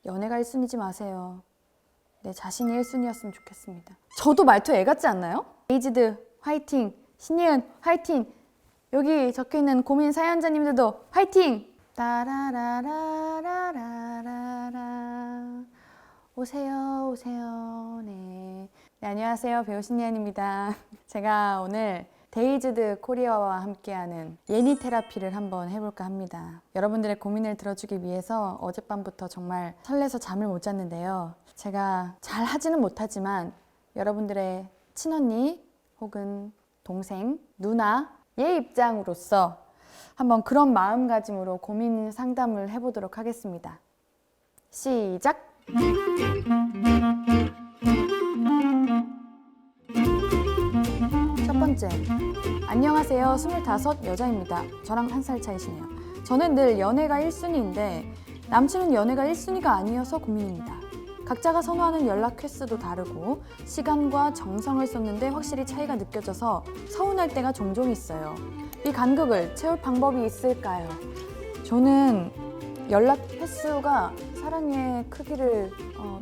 연애가 1순위지 마세요. 내 자신이 1순위였으면 좋겠습니다. 저도 말투 애 같지 않나요? 에이지드 화이팅! 신예은 화이팅! 여기 적혀있는 고민 사연자님들도 화이팅! 따라라라라라라 오세요 오세요. 네, 안녕하세요. 배우 신예은입니다. 제가 오늘 데이즈드 코리아와 함께하는 예니 테라피를 한번 해볼까 합니다. 여러분들의 고민을 들어주기 위해서 어젯밤부터 정말 설레서 잠을 못 잤는데요. 제가 잘 하지는 못하지만 여러분들의 친언니 혹은 동생, 누나의 입장으로서 한번 그런 마음가짐으로 고민 상담을 해보도록 하겠습니다. 시작! 첫 번째, 안녕하세요. 25 여자입니다. 저랑 1살 차이시네요. 저는 늘 연애가 1순위인데 남친은 연애가 1순위가 아니어서 고민입니다. 각자가 선호하는 연락 횟수도 다르고 시간과 정성을 쏟는데 확실히 차이가 느껴져서 서운할 때가 종종 있어요. 이 간극을 채울 방법이 있을까요? 저는 연락 횟수가 사랑의 크기를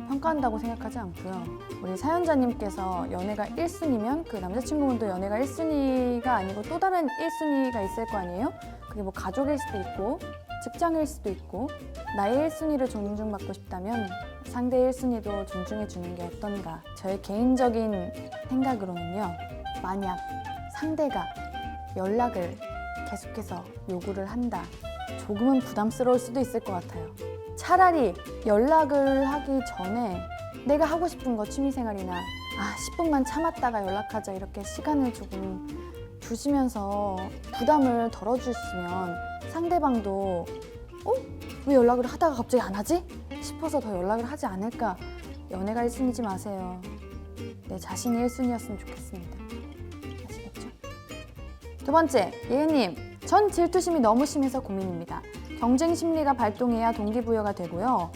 평가한다고 생각하지 않고요. 우리 사연자님께서 연애가 1순위면 그 남자친구분도 연애가 1순위가 아니고 또 다른 1순위가 있을 거 아니에요? 그게 뭐 가족일 수도 있고 직장일 수도 있고 나의 1순위를 존중받고 싶다면 상대의 1순위도 존중해 주는 게 어떤가. 저의 개인적인 생각으로는요. 만약 상대가 연락을 계속해서 요구를 한다. 조금은 부담스러울 수도 있을 것 같아요. 차라리 연락을 하기 전에 내가 하고 싶은 거 취미생활이나 10분만 참았다가 연락하자 이렇게 시간을 조금 두시면서 부담을 덜어주시면 상대방도 왜 연락을 하다가 갑자기 안 하지? 싶어서 더 연락을 하지 않을까. 연애가 1순위지 마세요. 내 자신이 1순위였으면 좋겠습니다. 아시겠죠? 두 번째, 예은님. 전 질투심이 너무 심해서 고민입니다. 경쟁 심리가 발동해야 동기부여가 되고요.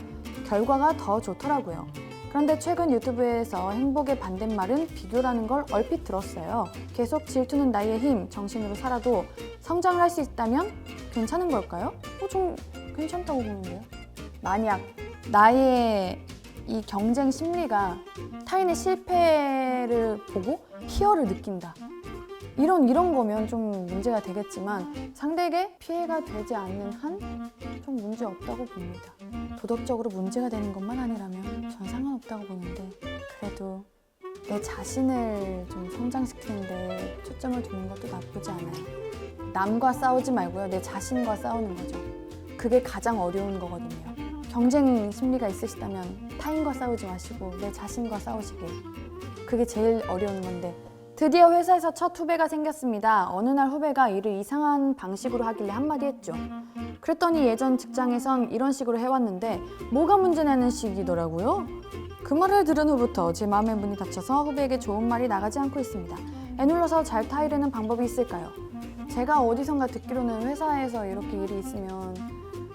결과가 더 좋더라고요. 그런데 최근 유튜브에서 행복의 반대말은 비교라는 걸 얼핏 들었어요. 계속 질투는 나의 힘, 정신으로 살아도 성장을 할 수 있다면 괜찮은 걸까요? 좀 괜찮다고 보는데요. 만약 나의 이 경쟁 심리가 타인의 실패를 보고 희열을 느낀다. 이런 거면 좀 문제가 되겠지만 상대에게 피해가 되지 않는 한 좀 문제 없다고 봅니다. 도덕적으로 문제가 되는 것만 아니라면 전 상관없다고 보는데 그래도 내 자신을 좀 성장시키는데 초점을 두는 것도 나쁘지 않아요. 남과 싸우지 말고요. 내 자신과 싸우는 거죠. 그게 가장 어려운 거거든요. 경쟁 심리가 있으시다면 타인과 싸우지 마시고 내 자신과 싸우시길. 그게 제일 어려운 건데 드디어 회사에서 첫 후배가 생겼습니다. 어느 날 후배가 일을 이상한 방식으로 하길래 한마디 했죠. 그랬더니 예전 직장에선 이런 식으로 해왔는데 뭐가 문제냐는 식이더라고요. 그 말을 들은 후부터 제 마음의 문이 닫혀서 후배에게 좋은 말이 나가지 않고 있습니다. 애눌러서 잘 타이르는 방법이 있을까요? 제가 어디선가 듣기로는 회사에서 이렇게 일이 있으면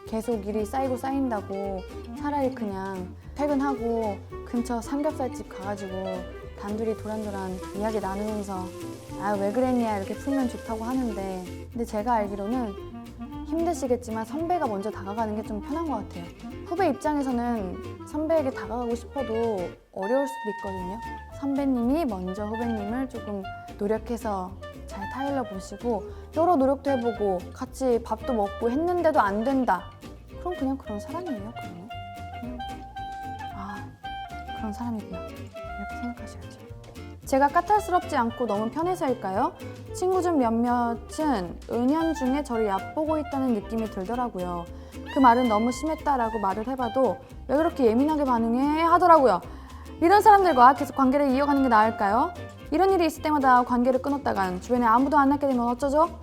계속 일이 쌓이고 쌓인다고 차라리 그냥 퇴근하고 근처 삼겹살집 가가지고 단둘이 도란도란 이야기 나누면서 왜 그랬냐 이렇게 풀면 좋다고 하는데 근데 제가 알기로는 힘드시겠지만 선배가 먼저 다가가는 게 좀 편한 것 같아요. 후배 입장에서는 선배에게 다가가고 싶어도 어려울 수도 있거든요. 선배님이 먼저 후배님을 조금 노력해서 잘 타일러 보시고 여러 노력도 해보고 같이 밥도 먹고 했는데도 안 된다. 그럼 그냥 그런 사람이에요. 그러면 그런 사람이구나 이렇게 생각하셔야죠. 제가 까탈스럽지 않고 너무 편해서일까요? 친구 중 몇몇은 은연중에 저를 얕보고 있다는 느낌이 들더라고요. 그 말은 너무 심했다라고 말을 해봐도 왜 그렇게 예민하게 반응해 하더라고요. 이런 사람들과 계속 관계를 이어가는 게 나을까요? 이런 일이 있을 때마다 관계를 끊었다간 주변에 아무도 안 남게 되면 어쩌죠?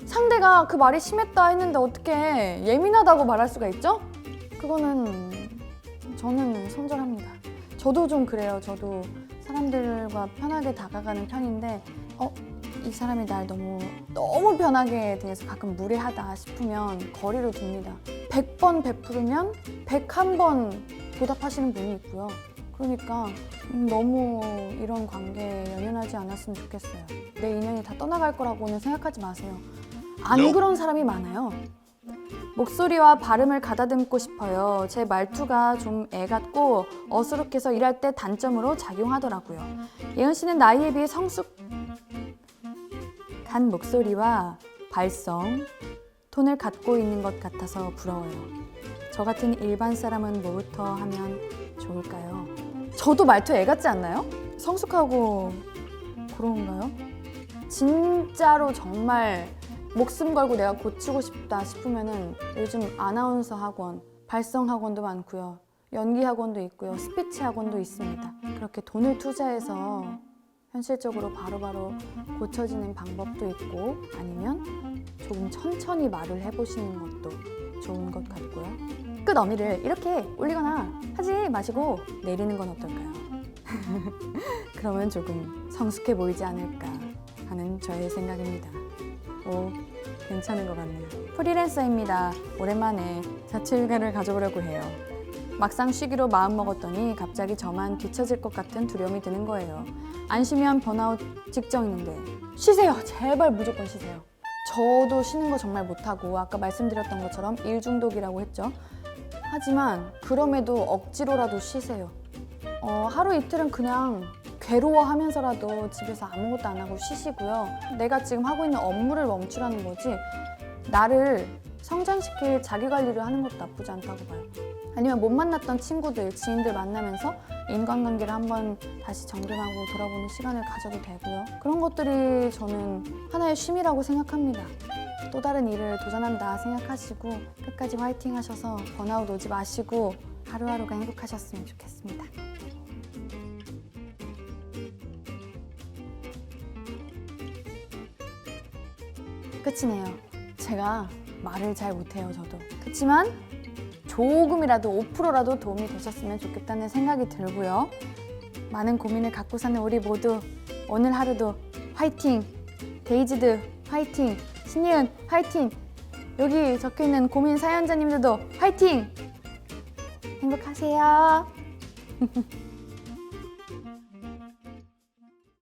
상대가 그 말이 심했다 했는데 어떻게 예민하다고 말할 수가 있죠? 그거는 저는 손절합니다. 저도 좀 그래요. 저도 사람들과 편하게 다가가는 편인데 이 사람이 날 너무 편하게 대해서 가끔 무례하다 싶으면 거리를 둡니다. 100번 베푸르면 101번 보답하시는 분이 있고요. 그러니까 너무 이런 관계에 연연하지 않았으면 좋겠어요. 내 인연이 다 떠나갈 거라고는 생각하지 마세요. 안 그런 사람이 많아요. 목소리와 발음을 가다듬고 싶어요. 제 말투가 좀 애 같고 어수룩해서 일할 때 단점으로 작용하더라고요. 예은 씨는 나이에 비해 성숙한 목소리와 발성, 톤을 갖고 있는 것 같아서 부러워요. 저 같은 일반 사람은 뭐부터 하면 좋을까요? 저도 말투 애 같지 않나요? 성숙하고 그런가요? 진짜로 정말 목숨 걸고 내가 고치고 싶다 싶으면은 요즘 아나운서 학원, 발성 학원도 많고요. 연기 학원도 있고요. 스피치 학원도 있습니다. 그렇게 돈을 투자해서 현실적으로 바로바로 고쳐지는 방법도 있고 아니면 조금 천천히 말을 해보시는 것도 좋은 것 같고요. 끝어미를 이렇게 올리거나 하지 마시고 내리는 건 어떨까요? 그러면 조금 성숙해 보이지 않을까 하는 저의 생각입니다. 오, 괜찮은 것 같네요. 프리랜서입니다. 오랜만에 자취휴가를 가져보려고 해요. 막상 쉬기로 마음먹었더니 갑자기 저만 뒤처질 것 같은 두려움이 드는 거예요. 안 쉬면 번아웃 직전인데 쉬세요. 제발 무조건 쉬세요. 저도 쉬는 거 정말 못하고 아까 말씀드렸던 것처럼 일 중독이라고 했죠. 하지만 그럼에도 억지로라도 쉬세요. 하루 이틀은 그냥 괴로워하면서라도 집에서 아무것도 안 하고 쉬시고요. 내가 지금 하고 있는 업무를 멈추라는 거지 나를 성장시킬 자기관리를 하는 것도 나쁘지 않다고 봐요. 아니면 못 만났던 친구들, 지인들 만나면서 인간관계를 한번 다시 정돈하고 돌아보는 시간을 가져도 되고요. 그런 것들이 저는 하나의 쉼이라고 생각합니다. 또 다른 일을 도전한다 생각하시고 끝까지 화이팅 하셔서 번아웃 오지 마시고 하루하루가 행복하셨으면 좋겠습니다. 끝이네요. 제가 말을 잘 못해요, 저도. 그렇지만 조금이라도 5%라도 도움이 되셨으면 좋겠다는 생각이 들고요. 많은 고민을 갖고 사는 우리 모두 오늘 하루도 화이팅! 데이지드 화이팅! 신예은 화이팅! 여기 적혀있는 고민 사연자님들도 화이팅! 행복하세요.